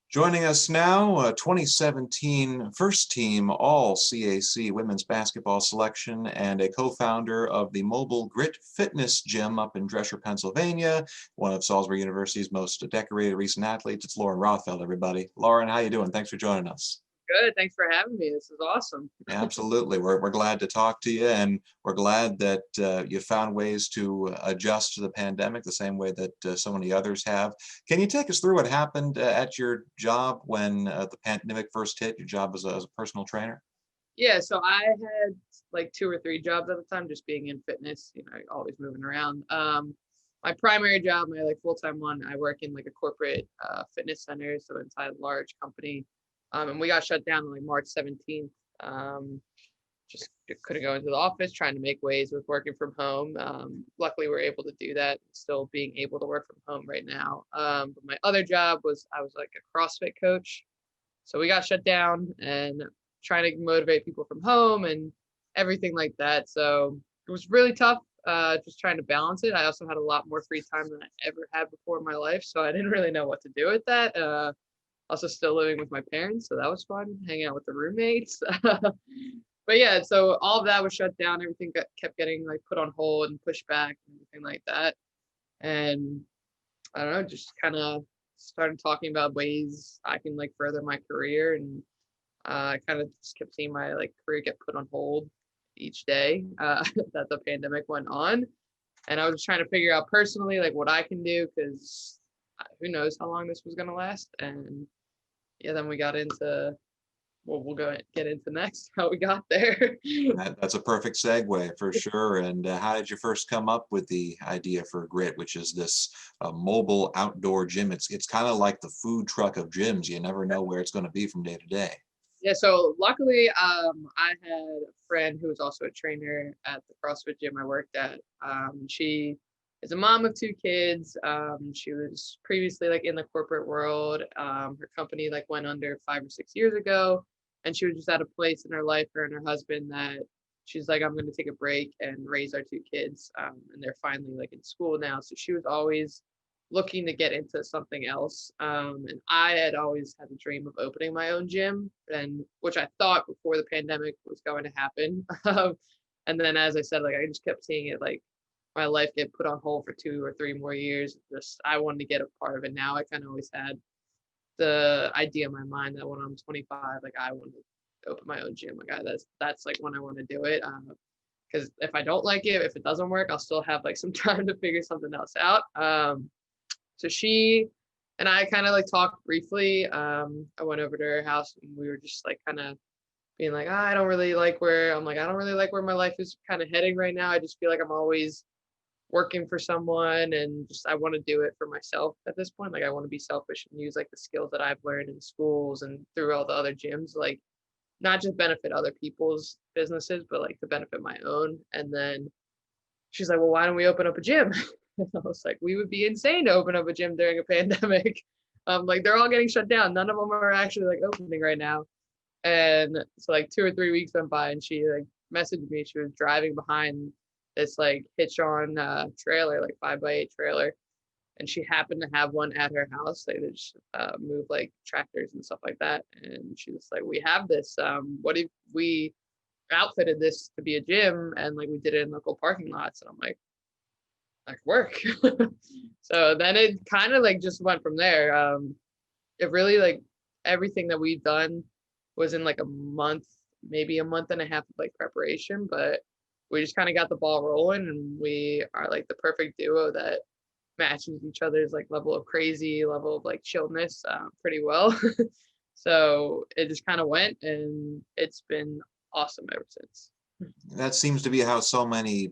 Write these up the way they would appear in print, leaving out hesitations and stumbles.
Joining us now, 2017 First-Team All-CAC women's basketball selection and a co-founder of the Mobile Grit Fitness Gym up in Dresher, Pennsylvania, one of Salisbury University's most decorated recent athletes. It's Lauren Rothfeld, everybody. Lauren, how you doing? Thanks for joining us. Good. Thanks for having me. This is awesome. Absolutely. We're glad to talk to you, and we're glad that you found ways to adjust to the pandemic the same way that so many others have. Can you take us through what happened at your job when the pandemic first hit, your job as a personal trainer? Yeah, so I had like two or three jobs at the time, just being in fitness, always moving around. My primary job, my like full-time one, I work in like a corporate fitness center, so inside a large company. And we got shut down on like March 17th. Just couldn't go into the office, trying to make ways with working from home. Luckily, we're able to do that, still being able to work from home right now. But my other job was I was like a CrossFit coach. So we got shut down and trying to motivate people from home and everything like that. So it was really tough, just trying to balance it. I also had a lot more free time than I ever had before in my life. So I didn't really know what to do with that. Also still living with my parents, so that was fun, hanging out with the roommates. But yeah, so all of that was shut down. Everything kept getting like put on hold and pushed back and everything like that. And I don't know, just kind of started talking about ways I can like further my career, and I kind of just kept seeing my like career get put on hold each day that the pandemic went on. And I was just trying to figure out personally like what I can do, because who knows how long this was going to last. And yeah, then we got into what we'll get into next, how we got there. That's a perfect segue for sure. And how did you first come up with the idea for Grit, which is this mobile outdoor gym? It's kind of like the food truck of gyms. You never know where it's going to be from day to day. Yeah, so luckily, I had a friend who was also a trainer at the CrossFit gym I worked at. She is a mom of two kids. She was previously like in the corporate world. Her company like went under 5 or 6 years ago, and she was just at a place in her life, her and her husband, that she's like, I'm going to take a break and raise our two kids. And they're finally like in school now. So she was always looking to get into something else. And I had always had the dream of opening my own gym, and which I thought before the pandemic was going to happen. And then, as I said, like I just kept seeing it like my life get put on hold for 2 or 3 more years. Just I wanted to get a part of it now. I kind of always had the idea in my mind that when I'm 25, like I want to open my own gym. Like that's like when I want to do it. Because if I don't like it, if it doesn't work, I'll still have like some time to figure something else out. So she and I kind of like talked briefly. I went over to her house and we were just like kind of being like, I don't really like where I don't really like where my life is kind of heading right now. I just feel like I'm always working for someone, and just I want to do it for myself at this point. Like I want to be selfish and use like the skills that I've learned in schools and through all the other gyms, like not just benefit other people's businesses, but like to benefit my own. And then she's like, well, why don't we open up a gym? And I was like, we would be insane to open up a gym during a pandemic. Like they're all getting shut down. None of them are actually like opening right now. And so like 2 or 3 weeks went by, and she like messaged me. She was driving behind this like hitch on trailer, like 5x8 trailer. And she happened to have one at her house. They just move like tractors and stuff like that. And she was like, we have this. What if we outfitted this to be a gym, and like we did it in local parking lots? And I'm like, that could work. So then it kind of like just went from there. It really like everything that we've done was in like a month, maybe a month and a half of like preparation, but we just kind of got the ball rolling, and we are like the perfect duo that matches each other's like level of crazy, level of like chillness pretty well. So it just kind of went, and it's been awesome ever since. That seems to be how so many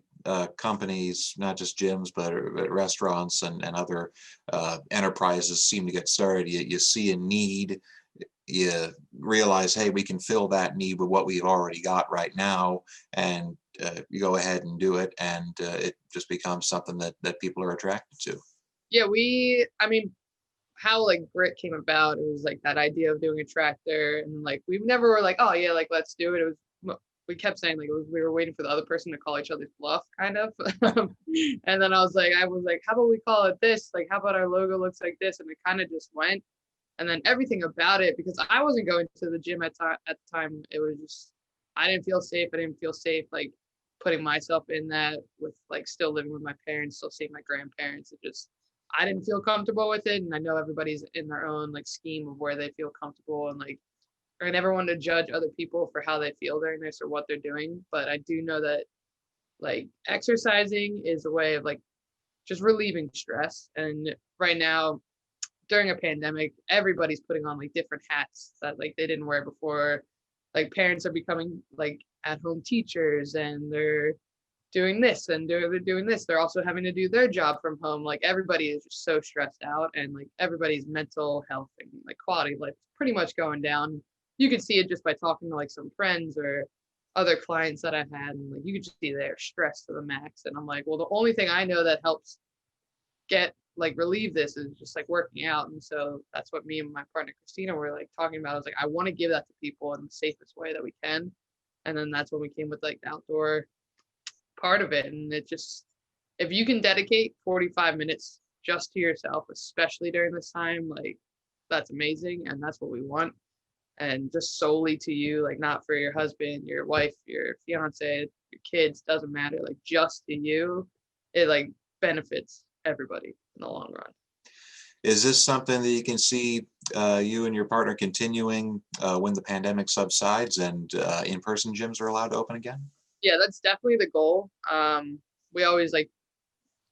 companies, not just gyms, but restaurants and other enterprises seem to get started. You see a need, you realize, hey, we can fill that need with what we've already got right now, and you go ahead and do it, and it just becomes something that people are attracted to. Yeah, I mean, how like Grit came about, it was like that idea of doing a tractor, and like we never were like, oh yeah, like let's do it. It was, we kept saying like we were waiting for the other person to call each other's bluff, kind of. And then I was like, how about we call it this? Like, how about our logo looks like this? And it kind of just went. And then everything about it, because I wasn't going to the gym at the time, it was just, I didn't feel safe. I didn't feel safe like putting myself in that with like still living with my parents, still seeing my grandparents. It just, I didn't feel comfortable with it. And I know everybody's in their own like scheme of where they feel comfortable, and like I never want to judge other people for how they feel during this or what they're doing. But I do know that like exercising is a way of like just relieving stress. And right now, during a pandemic, everybody's putting on like different hats that like they didn't wear before. Like parents are becoming like at home teachers, and they're doing this and they're doing this. They're also having to do their job from home. Like everybody is just so stressed out, and like everybody's mental health and like quality of life is pretty much going down. You can see it just by talking to like some friends or other clients that I've had, and like you can just see they're stressed to the max. And I'm like, well, the only thing I know that helps get like relieve this is just like working out. And so that's what me and my partner Christina were like talking about. I was like, I want to give that to people in the safest way that we can. And then that's when we came with like the outdoor part of it. And it just, if you can dedicate 45 minutes just to yourself, especially during this time, like that's amazing. And that's what we want. And just solely to you, like not for your husband, your wife, your fiance, your kids, doesn't matter, like just to you, it like benefits everybody in the long run. Is this something that you can see you and your partner continuing when the pandemic subsides and in-person gyms are allowed to open again? Yeah, that's definitely the goal. We always like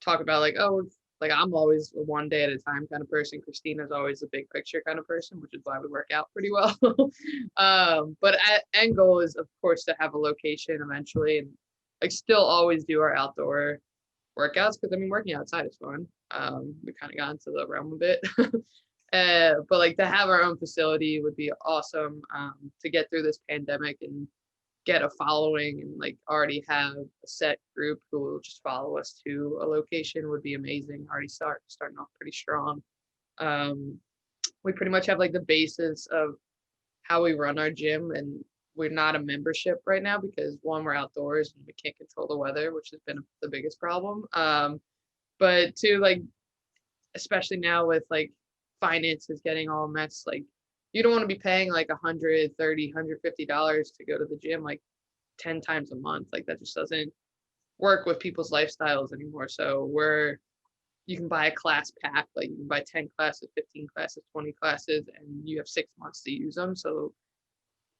talk about like, oh, like I'm always a one day at a time kind of person. Christina's always a big picture kind of person, which is why we work out pretty well. But end goal is of course to have a location eventually, and like still always do our outdoor workouts, because I mean working outside is fun. We kind of got into the realm of it. But like to have our own facility would be awesome, to get through this pandemic and get a following, and like already have a set group who will just follow us to a location would be amazing. Already starting off pretty strong. We pretty much have like the basis of how we run our gym, and we're not a membership right now because one, we're outdoors and we can't control the weather, which has been the biggest problem. But two, like especially now with like finances getting all messed, like you don't want to be paying like $130, $150 to go to the gym like 10 times a month. Like that just doesn't work with people's lifestyles anymore. So you can buy a class pack, like you can buy 10 classes, 15 classes, 20 classes, and you have 6 months to use them. So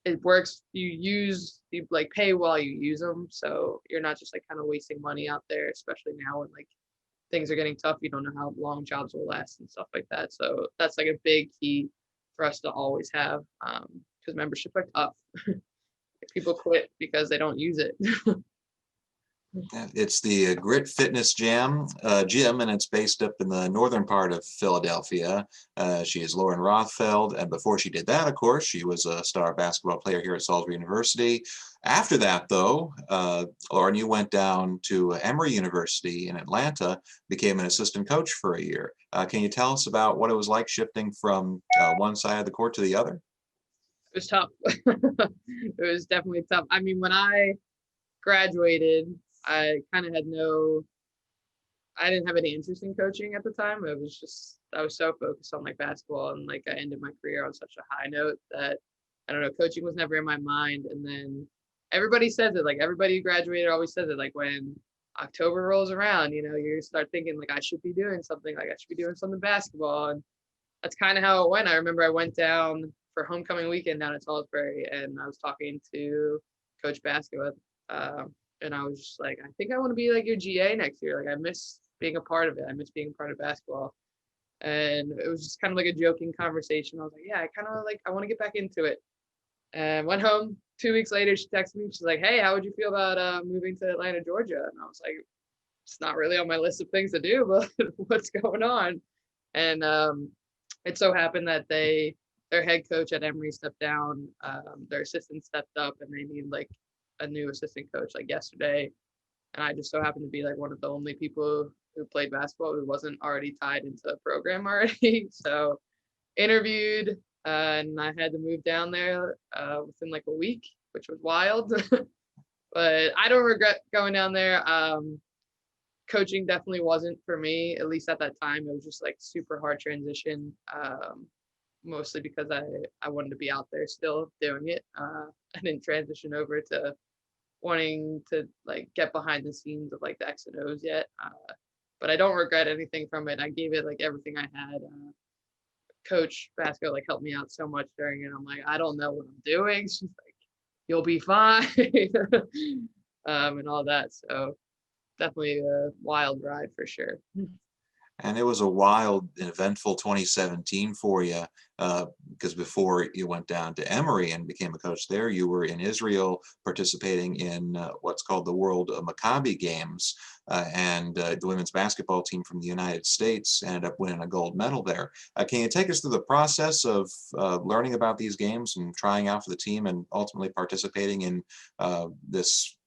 it works. You like pay while you use them. So you're not just like kind of wasting money out there, especially now when like things are getting tough. You don't know how long jobs will last and stuff like that. So that's like a big key for us to always have, because memberships are tough. People quit because they don't use it. It's the Grit Fitness Gym, and it's based up in the northern part of Philadelphia. She is Lauren Rothfeld, and before she did that, of course, she was a star basketball player here at Salisbury University. After that, though, Lauren, you went down to Emory University in Atlanta, became an assistant coach for a year. Can you tell us about what it was like shifting from one side of the court to the other? It was tough. It was definitely tough. I mean, when I graduated, I kind of I didn't have any interest in coaching at the time. I was so focused on like basketball, and like I ended my career on such a high note that I don't know, coaching was never in my mind. And then everybody says it, like everybody who graduated always says it, like when October rolls around, you start thinking like I should be doing something, like I should be doing something basketball. And that's kind of how it went. I remember I went down for homecoming weekend down at Salisbury, and I was talking to Coach Basketball, and I was just like, I think I want to be like your GA next year. Like I miss being a part of it. I miss being a part of basketball. And it was just kind of like a joking conversation. I was like, yeah, I kind of like, I want to get back into it. And went home 2 weeks later. She texted me. She's like, hey, how would you feel about moving to Atlanta, Georgia? And I was like, it's not really on my list of things to do, but what's going on? And it so happened that their head coach at Emory stepped down. Their assistant stepped up, and they need like a new assistant coach like yesterday. And I just so happened to be like one of the only people who played basketball who wasn't already tied into a program already. So interviewed, and I had to move down there within like a week, which was wild. But I don't regret going down there. Coaching definitely wasn't for me, at least at that time. It was just like super hard transition. mostly because I wanted to be out there still doing it. I didn't transition over to wanting to like get behind the scenes of like the X and O's yet. But I don't regret anything from it. I gave it like everything I had. Coach Basco like helped me out so much during it. I'm like, I don't know what I'm doing. She's like, you'll be fine, and all that. So definitely a wild ride for sure. And it was a wild and eventful 2017 for you, because before you went down to Emory and became a coach there, you were in Israel participating in what's called the World Maccabi Games, and the women's basketball team from the United States ended up winning a gold medal there. Can you take us through the process of learning about these games and trying out for the team and ultimately participating in this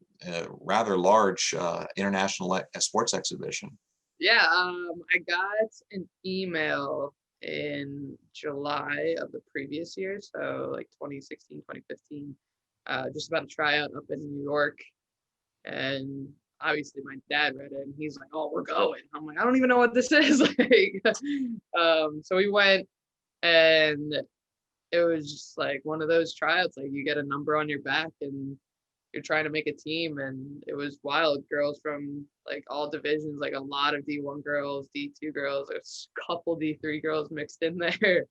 rather large international sports exhibition? Yeah, I got an email in July of the previous year, so like 2016, 2015, just about a tryout up in New York. And obviously my dad read it and he's like, "Oh, we're going." I'm like, "I don't even know what this is." Like, so we went, and it was just like one of those tryouts, like you get a number on your back and you're trying to make a team. And it was wild. Girls from like all divisions, like a lot of D1 girls, D2 girls, there's a couple D3 girls mixed in there.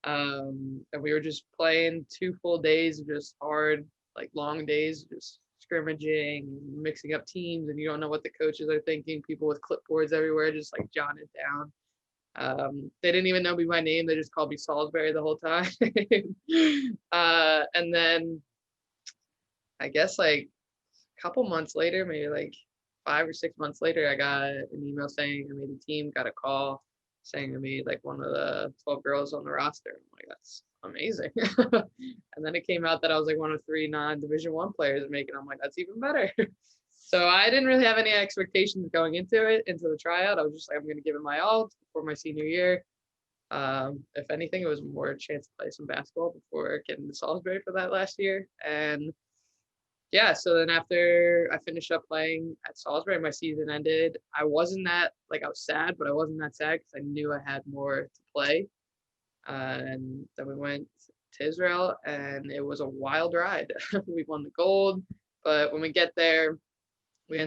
And we were just playing 2 full days of just hard, like long days, just scrimmaging, mixing up teams, and you don't know what the coaches are thinking. People with clipboards everywhere, just like jotting it down. They didn't even know me by name. They just called me Salisbury the whole time. And then I guess like a couple months later, maybe like 5 or 6 months later, I got an email saying I made the team, got a call saying I made like one of the 12 girls on the roster. I'm like, that's amazing. And then it came out that I was like one of 3 non-Division One players making. I'm like, that's even better. So I didn't really have any expectations going into it, into the tryout. I was just like, I'm going to give it my all before my senior year. If anything, it was more a chance to play some basketball before getting to Salisbury for that last year. And yeah, so then after I finished up playing at Salisbury, my season ended. I wasn't that, like, I was sad, but I wasn't that sad because I knew I had more to play. And then we went to Israel, and it was a wild ride. We won the gold, but when we get there, we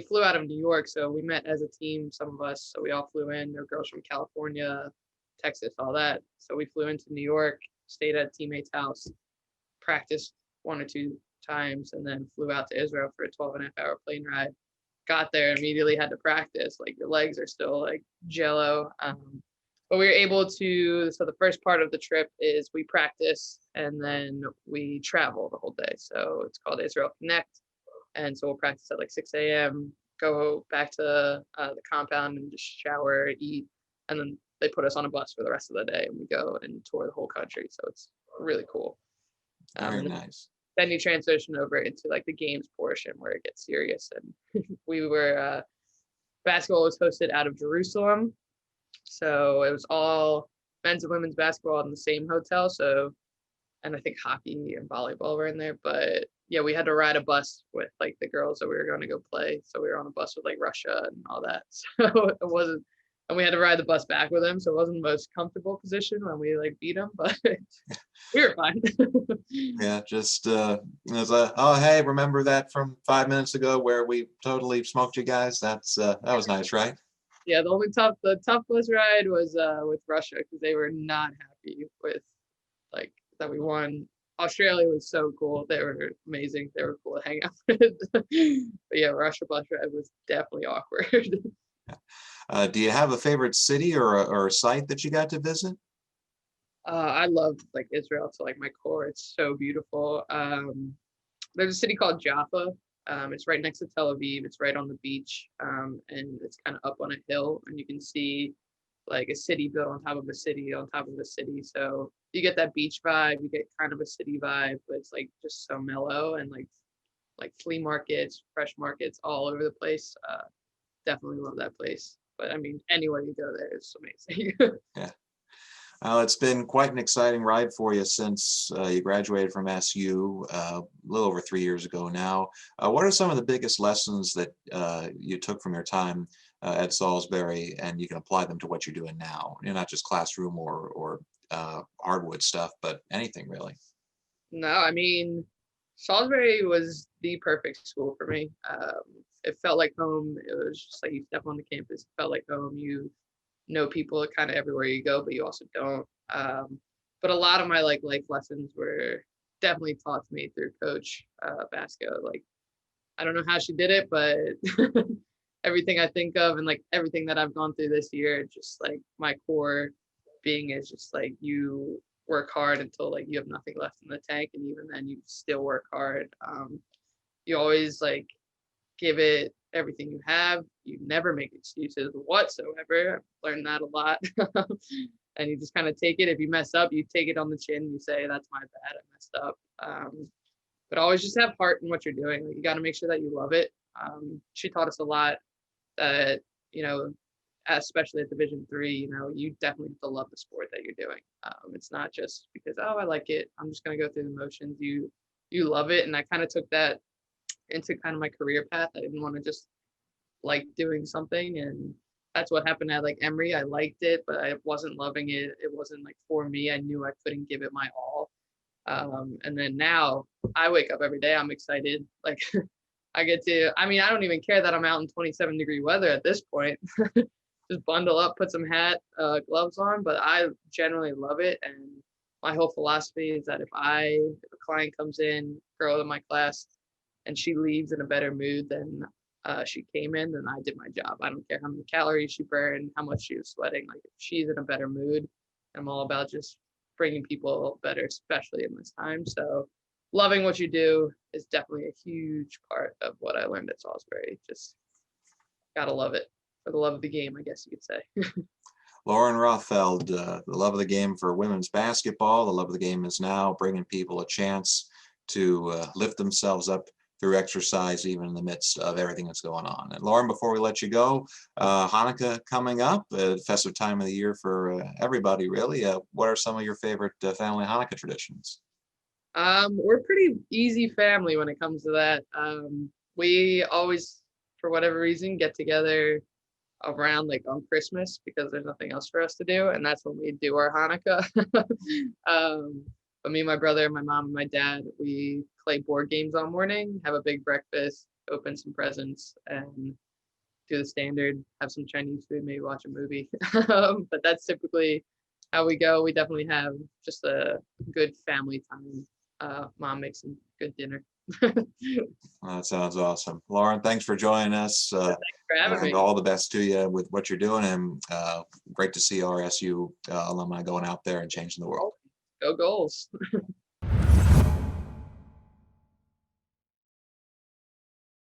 flew out of New York, so we met as a team, some of us. So we all flew in. There were girls from California, Texas, all that. So we flew into New York, stayed at a teammate's house, practiced 1 or 2 times, and then flew out to Israel for a 12.5 hour plane ride. Got there, immediately had to practice. Like your legs are still like jello. But we were able to, so the first part of the trip is we practice and then we travel the whole day. So it's called Israel Connect. And so we'll practice at like 6 a.m., go back to the compound and just shower, eat, and then they put us on a bus for the rest of the day and we go and tour the whole country. So it's really cool. Very And nice. then you transition over into like the games portion where it gets serious. And we were, basketball was hosted out of Jerusalem. So it was all men's and women's basketball in the same hotel. So, and I think hockey and volleyball were in there, but yeah, we had to ride a bus with like the girls that we were going to go play. So we were on a bus with like Russia and all that. So it wasn't, and we had to ride the bus back with them. So it wasn't the most comfortable position when we like beat them, but we were fine. Yeah, just it was oh hey, remember that from 5 minutes ago where we totally smoked you guys? That was nice, right? Yeah, the tough bus ride was with Russia because they were not happy with like that we won. Australia was so cool. They were amazing. They were cool to hang out with. But yeah, Russia bus ride was definitely awkward. Do you have a favorite city or a site that you got to visit? I love like Israel to like my core. It's so beautiful. There's a city called Jaffa. It's right next to Tel Aviv. It's right on the beach, and it's kind of up on a hill, and you can see like a city built on top of a city on top of a city. So you get that beach vibe. You get kind of a city vibe, but it's like just so mellow and like flea markets, fresh markets all over the place. Definitely love that place. But I mean, anywhere you go there, it's amazing. Yeah. It's been quite an exciting ride for you since you graduated from SU a little over 3 years ago now. What are some of the biggest lessons that you took from your time at Salisbury, and you can apply them to what you're doing now? You're not just classroom or hardwood stuff, but anything really. No, I mean, Salisbury was the perfect school for me. It felt like home. It was just like you step on the campus, it felt like home. You know people kind of everywhere you go, but you also don't. But a lot of my like life lessons were definitely taught to me through Coach Basco. Like I don't know how she did it, but everything I think of and like everything that I've gone through this year, just like my core being is just like you work hard until like you have nothing left in the tank, and even then you still work hard. You always like give it everything you have. You never make excuses whatsoever. I've learned that a lot. And you just kind of take it. If you mess up, you take it on the chin. You say, "That's my bad. I messed up." But always just have heart in what you're doing. Like you got to make sure that you love it. She taught us a lot that you know, especially at Division 3, you know, you definitely have to love the sport that you're doing. It's not just because I like it. I'm just gonna go through the motions. You love it, and I kind of took that into kind of my career path. I didn't want to just like doing something, and that's what happened at like Emory. I liked it, but I wasn't loving it. It wasn't like for me. I knew I couldn't give it my all. And then now I wake up every day. I'm excited. Like I get to. I mean, I don't even care that I'm out in 27-degree weather at this point. Just bundle up, put some hat, gloves on. But I generally love it, and my whole philosophy is that if a client comes in, girl in my class, and she leaves in a better mood than she came in, then I did my job. I don't care how many calories she burned, how much she was sweating. Like if she's in a better mood, I'm all about just bringing people better, especially in this time. So loving what you do is definitely a huge part of what I learned at Salisbury. Just gotta love it for the love of the game, I guess you could say. Lauren Rothfeld, the love of the game for women's basketball, the love of the game is now bringing people a chance to lift themselves up through exercise, even in the midst of everything that's going on. And Lauren, before we let you go, Hanukkah coming up, festive time of the year for everybody, really. What are some of your favorite family Hanukkah traditions? We're a pretty easy family when it comes to that. We always, for whatever reason, get together around like on Christmas because there's nothing else for us to do, and that's when we do our Hanukkah. But me, my brother, my mom, and my dad, we play board games all morning, have a big breakfast, open some presents, and do the standard, have some Chinese food, maybe watch a movie. But that's typically how we go. We definitely have just a good family time. Mom makes some good dinner. That sounds awesome. Lauren, thanks for joining us. Thanks for having me. All the best to you with what you're doing, and great to see RSU alumni going out there and changing the world. Go goals.